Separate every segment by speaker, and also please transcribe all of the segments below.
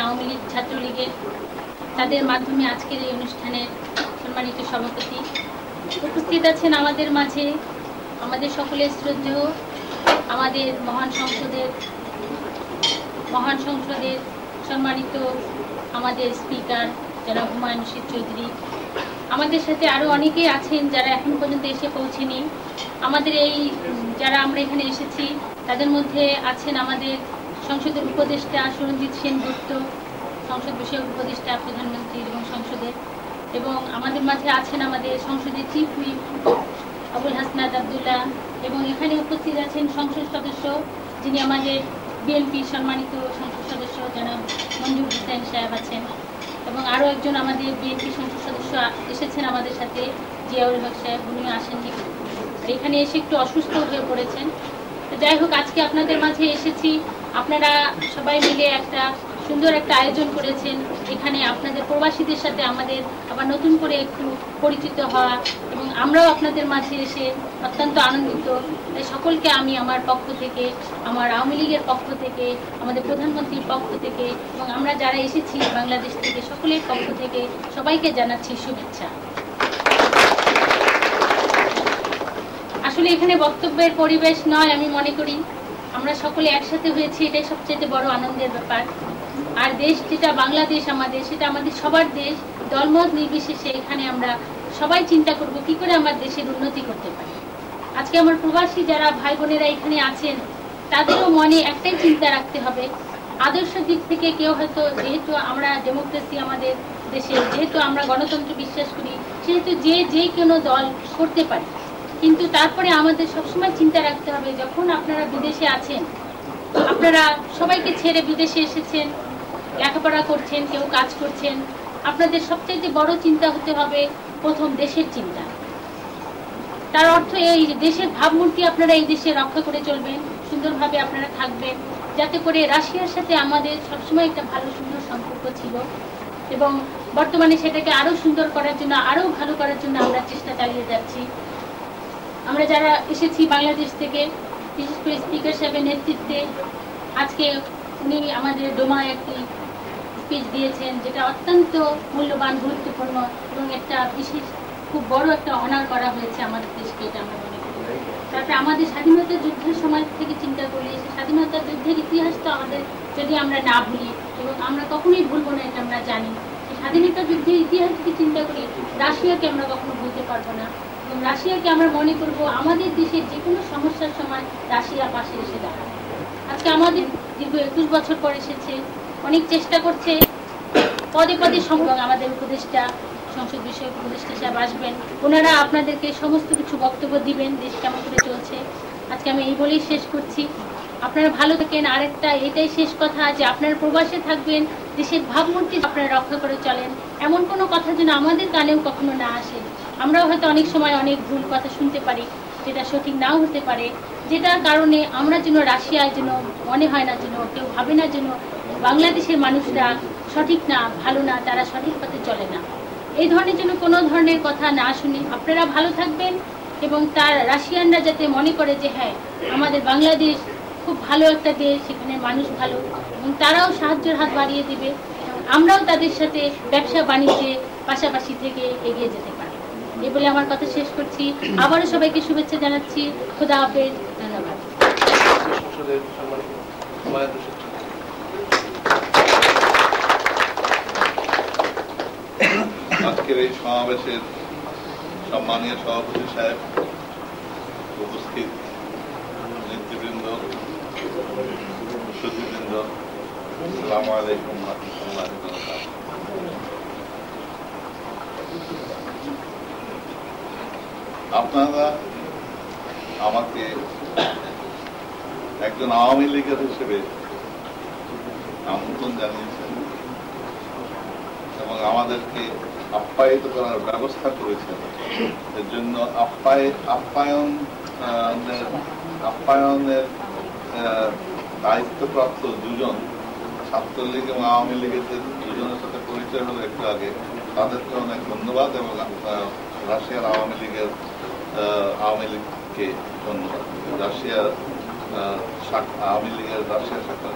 Speaker 1: আওয়ামী লীগ ছাত্রলীগের, তাদের মাধ্যমে আজকের এই অনুষ্ঠানের সম্মানিত সভাপতি। উপস্থিত আছেন আমাদের মাঝে আমাদের সকলের শ্রদ্ধেয় আমাদের মহান সংসদের সম্মানিত আমাদের স্পিকার জনাব হুমায়ুন রশিদ চৌধুরী। আমাদের সাথে আরও অনেকেই আছেন যারা এখন পর্যন্ত এসে পৌঁছেনি। আমাদের এই যারা আমরা এখানে এসেছি তাদের মধ্যে আছেন আমাদের সংসদের উপদেষ্টা সুরঞ্জিত সেনগুপ্ত, সংসদ বিষয়ক উপদেষ্টা প্রধানমন্ত্রী এবং সংসদের, এবং আমাদের মাঝে আছেন আমাদের সংসদের চিফ হুইপ আবুল হাসনাত আবদুল্লাহ, এবং এখানে উপস্থিত আছেন সংসদ সদস্য যিনি আমাদের বিএনপির সম্মানিত সংসদ সদস্য জনাব মঞ্জুর হোসেন সাহেব আছেন, এবং আরও একজন আমাদের বিএনপি সংসদ সদস্য এসেছেন আমাদের সাথে জিয়াউল হক সাহেব, উনিও আসেননি, এখানে এসে একটু অসুস্থ হয়ে পড়েছেন। যাই হোক, আজকে আপনাদের মাঝে এসেছি, আপনারা সবাই মিলে একটা সুন্দর একটা আয়োজন করেছেন। এখানে আপনাদের প্রবাসীদের সাথে আমাদের আবার নতুন করে একটু পরিচিত হওয়া, এবং আমরাও আপনাদের মাঝে এসে অত্যন্ত আনন্দিত। তাই সকলকে আমি আমার পক্ষ থেকে, আমার আওয়ামী লীগের পক্ষ থেকে, আমাদের প্রধানমন্ত্রীর পক্ষ থেকে, এবং আমরা যারা এসেছি বাংলাদেশ থেকে সকলের পক্ষ থেকে সবাইকে জানাচ্ছি শুভেচ্ছা। আসলে এখানে বক্তব্যের পরিবেশ নয়, আমি মনে করি আমরা সকলে একসাথে হয়েছি, এটাই সবচেয়ে বড় আনন্দের ব্যাপার। আর দেশ যেটা বাংলাদেশ আমাদের, সেটা আমাদের সবার দেশ, দলমত নির্বিশেষে এখানে আমরা সবাই চিন্তা করব কি করে আমার দেশের উন্নতি করতে পারি। আজকে আমার প্রবাসী যারা ভাই বোনেরা এখানে আছেন তাদেরও মনে একটাই চিন্তা রাখতে হবে, আদর্শ দিক থেকে কেউ হয়তো, যেহেতু আমরা ডেমোক্রেসি আমাদের দেশে, যেহেতু আমরা গণতন্ত্র বিশ্বাস করি, সেহেতু যে কোনো দল করতে পারে, কিন্তু তারপরে আমাদের সবসময় চিন্তা রাখতে হবে যখন আপনারা বিদেশে আছেন, আপনারা সবাইকে ছেড়ে বিদেশে এসেছেন, লেখাপড়া করছেন, কেউ কাজ করছেন, আপনাদের সবচেয়ে বড় চিন্তা হতে হবে প্রথম দেশের চিন্তা। তার অর্থ এই দেশের ভাবমূর্তি আপনারা এই দেশে রক্ষা করে চলবেন, সুন্দরভাবে আপনারা থাকবেন, যাতে করে রাশিয়ার সাথে আমাদের সবসময় একটা ভালো সুন্দর সম্পর্ক ছিল, এবং বর্তমানে সেটাকে আরো সুন্দর করার জন্য, আরো ভালো করার জন্য আমরা চেষ্টা চালিয়ে যাচ্ছি। আমরা যারা এসেছি বাংলাদেশ থেকে, বিশেষ করে স্পিকার সাহেবের নেতৃত্বে আজকে উনি আমাদের ডোমায় একটি স্পিচ দিয়েছেন, যেটা অত্যন্ত মূল্যবান, গুরুত্বপূর্ণ, এবং একটা বিশেষ খুব বড় একটা অনার করা হয়েছে আমাদের দেশকে, এটা আমরা মনে করি। তারপরে আমাদের স্বাধীনতা যুদ্ধের সময় থেকে চিন্তা করলে, স্বাধীনতা যুদ্ধের ইতিহাস তো আমাদের যদি আমরা না ভুলি, এবং আমরা কখনোই ভুলবো না, এটা আমরা জানি। স্বাধীনতা যুদ্ধের ইতিহাস থেকে চিন্তা করি রাশিয়াকে আমরা কখনো ভুলতে পারবো না, এবং রাশিয়াকে আমরা মনে করব আমাদের দেশের যে কোনো সমস্যার সময় রাশিয়া পাশে এসে দাঁড়ায়। আজকে আমাদের দীর্ঘ 21 বছর পর এসেছে, অনেক চেষ্টা করছে, পদে পদে সম্ভব আমাদের উপদেষ্টা, সংসদ বিষয়ক উপদেষ্টা সাহেব আসবেন, ওনারা আপনাদেরকে সমস্ত কিছু বক্তব্য দিবেন দেশ কেমন করে চলছে। আজকে আমি এই বলেই শেষ করছি, আপনারা ভালো থাকেন। আরেকটা এটাই শেষ কথা যে আপনারা প্রবাসে থাকবেন, দেশের ভাবমূর্তি আপনারা রক্ষা করে চলেন, এমন কোনো কথা যেন আমাদের কানেও কখনো না আসে। আমরাও হয়তো অনেক সময় অনেক ভুল কথা শুনতে পারি, যেটা সঠিক নাও হতে পারে, যেটার কারণে আমরা যেন রাশিয়ায় যেন মনে হয় না, যেন কেউ ভাবে না যেন বাংলাদেশের মানুষরা সঠিক না, ভালো না, তারা সঠিক পথে চলে না, এই ধরনের যেন কোনো ধরনের কথা না শুনি। আপনারা ভালো থাকবেন, এবং তার রাশিয়ানরা যাতে মনে করে যে হ্যাঁ আমাদের বাংলাদেশ খুব ভালো একটা দেশ, সেখানে মানুষ ভালো, এবং তারাও সাহায্যের হাত বাড়িয়ে দিবে, আমরাও তাদের সাথে ব্যবসা বাণিজ্যে পাশাপাশি থেকে এগিয়ে যেতে পারি। এই বলে আমার কথা শেষ করছি। আবারও সবাইকে শুভেচ্ছা জানাচ্ছি। খোদা হাফেজ, ধন্যবাদ।
Speaker 2: আজকের এই সমাবেশের সম্মানীয় সভাপতি সাহেব, উপস্থিত নেতৃবৃন্দ, সুধীবৃন্দ, আসসালামু আলাইকুম ওয়া রাহমাতুল্লাহি ওয়া বারাকাতুহু। আপনারা আমাকে একজন আওয়ামী লীগের হিসেবে আমন্ত্রণ জানিয়েছেন এবং আমাদেরকে আপ্যায়িত করার ব্যবস্থা করেছেন। এর জন্য আপ্যায়নের দায়িত্বপ্রাপ্ত দুজন, ছাত্রলীগ এবং আওয়ামী লীগের দুজনের সাথে পরিচয় হলো একটু আগে, তাদেরকে অনেক ধন্যবাদ, এবং রাশিয়ার আওয়ামী লীগকে ধন্যবাদ। রাশিয়ার আওয়ামী লীগের রাশিয়া শাখার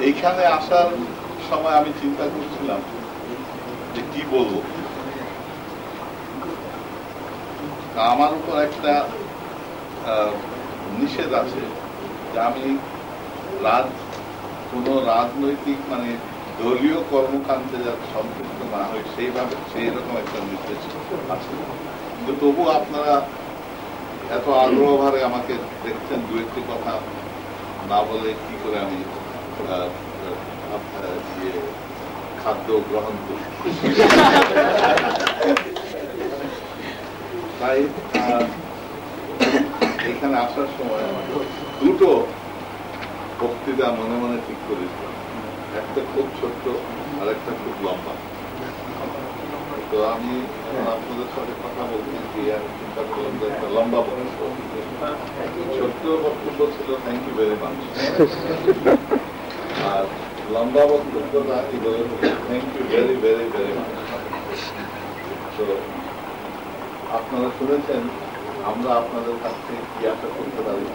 Speaker 2: এইখানে আসার সময় আমি চিন্তা করছিলাম যে কি বলবো। আমার উপর একটা নিষেধ আছে যে আমি কোন রাজনৈতিক মানে দলীয় কর্মকাণ্ডে যাতে সম্পৃক্ত না হয় সেই রকম একটা নির্দেশ আছে। কিন্তু তবু আপনারা এত আগ্রহভাবে আমাকে দেখছেন, দু একটি কথা না বলে কি করে আমি খাদ্য গ্রহণ করি। তাই এখানে আসার সময় দুটো বক্তৃতা মনে মনে ঠিক করেছি, একটা খুব ছোট্ট আর একটা খুব লম্বা। তো আমি আপনাদের সাথে কথা বলতে গিয়ে আমি চিন্তা করলাম যে একটা লম্বা বক্তব্য। ছোট্ট বক্তব্য ছিল থ্যাংক ইউ ভেরি মাচ, আর লম্বা বক্তব্যটা কি বলে thank you very very very much. তো আপনারা শুনেছেন আমরা আপনাদের কাছ থেকে কি আশা করতে পারি।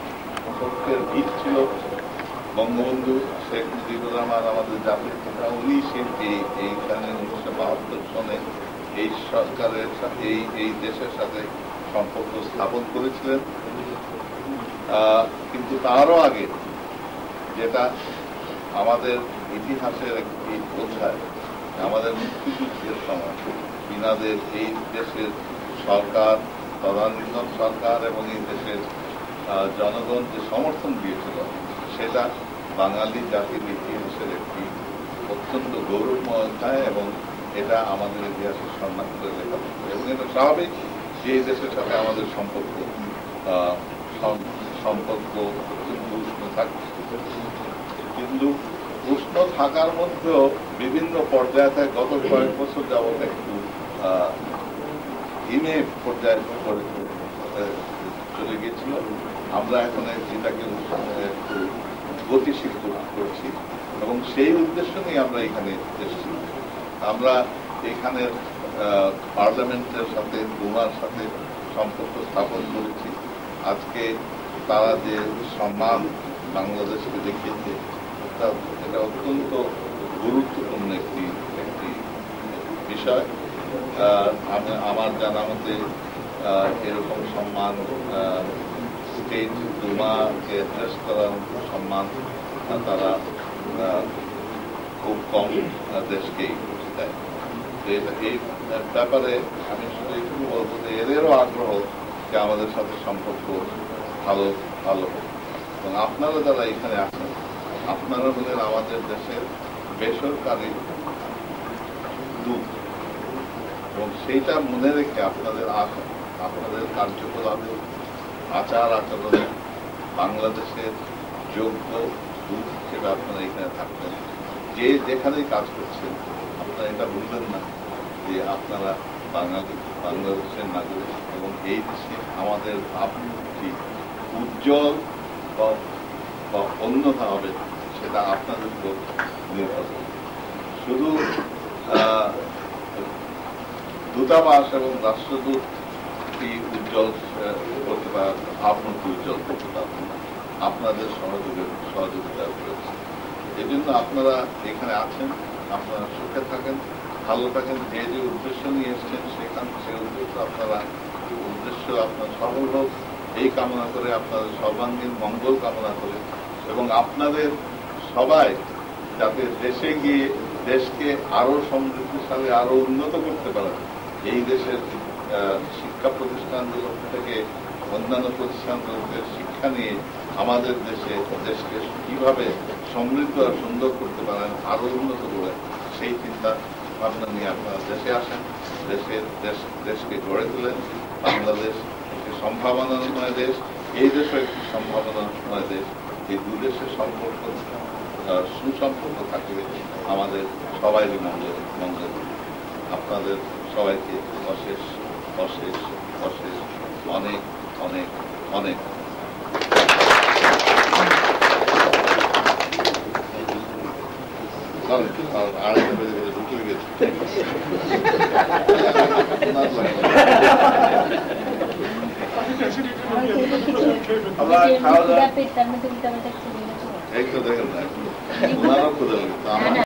Speaker 2: সত্যের ভিত ছিল বঙ্গবন্ধু শেখ মুজিবুর রহমান, আমাদের জাতির পিতা। উনি এইখানে 1972 সনে এই সরকারের সাথে এই দেশের সাথে সম্পর্ক স্থাপন করেছিলেন। কিন্তু তারও আগে যেটা আমাদের ইতিহাসের একটি অধ্যায়, আমাদের মুক্তিযুদ্ধের সময় ইনাদের এই দেশের সরকার, তদানীন্তন সরকার এবং এই দেশের জনগণ যে সমর্থন দিয়েছিল সেটা বাঙালি জাতির ইতিহাসের একটি অত্যন্ত গৌরবময় অধ্যায়, এবং এটা আমাদের ইতিহাসের সম্মান করে লেখা হবে। এবং এটা স্বাভাবিক যে এই দেশের সাথে আমাদের সম্পর্ক অত্যন্ত উষ্ণ থাকবে। কিন্তু উষ্ণ থাকার মধ্যেও বিভিন্ন পর্যায়ে থাকে। গত কয়েক বছর যাবৎ একটু হিমে পর্যায়ে চলে গিয়েছিল। আমরা এখন যেটাকে একটু গতিশীল করছি, এবং সেই উদ্দেশ্য নিয়ে আমরা এখানে এসেছি। আমরা এখানের পার্লামেন্টের সাথে দুমার সাথে সম্পর্ক স্থাপন করেছি। আজকে তারা যে সম্মান বাংলাদেশকে দেখিয়েছে এটা অত্যন্ত গুরুত্বপূর্ণ একটি বিষয়। আমার জানা মতে এরকম সম্মান স্টেট দুমাকে অ্যাড্রেস করার সম্মান তারা খুব কম দেশকেই দেয়। এই ব্যাপারে আমি শুধু একটু বলবো যে এদেরও আগ্রহ যে আমাদের সাথে সম্পর্ক ভালো হোক। এবং আপনারা যারা এখানে আছেন, আপনারা হলেন আমাদের দেশের বেসরকারি দূত, এবং সেইটা মনে রেখে আপনাদের কার্যকলাপে আচার আচরণে বাংলাদেশের যোগ্য দূত হিসেবে আপনারা এখানে থাকবেন। যে যেখানেই কাজ করছেন আপনারা এটা বুঝবেন না যে আপনারা বাংলাদেশের নাগরিক, এবং এই দেশে আমাদের ভাবমূর্তি উজ্জ্বল বা অন্যথা হবে সেটা আপনাদের উপর নির্ভর করে। শুধু দূতাবাস এবং রাষ্ট্রদূত কি উজ্জ্বল করতে পারে, ভাবমূর্তি উজ্জ্বল করতে পারবেন না, আপনাদের সহযোগিতা রয়েছে। এই জন্য আপনারা এখানে আছেন, আপনারা সুখে থাকেন, ভালো থাকেন। যে উদ্দেশ্য নিয়ে এসছেন সেই উদ্দেশ্য আপনার সফল হোক এই কামনা করে, আপনাদের সর্বাঙ্গীন মঙ্গল কামনা করে, এবং আপনাদের সবাই যাতে দেশে গিয়ে দেশকে আরো সমৃদ্ধশালী আরো উন্নত করতে পারেন। এই দেশের শিক্ষা প্রতিষ্ঠানগুলো থেকে অন্যান্য প্রতিষ্ঠানগুলোকে শিক্ষা নিয়ে আমাদের দেশকে কিভাবে সমৃদ্ধ আর সুন্দর করতে পারেন, আরো উন্নত করে, সেই চিন্তা ভাবনা নিয়ে আপনারা দেশে আসেন, দেশকে গড়ে তোলেন। বাংলাদেশ একটি সম্ভাবনাময় দেশ, এই দেশও একটি সম্ভাবনাময় দেশ। এই দু দেশের সম্পর্ক সুসম্পর্ক থাকবে আমাদের সবাইরই মঙ্গল। আপনাদের সবাইকে অশেষ অশেষ অশেষ অনেক অনেক অনেক আড়াইটা বেজে গেছে, ঢুকে গেছে। এই তো দেখেন না, ওনারও করে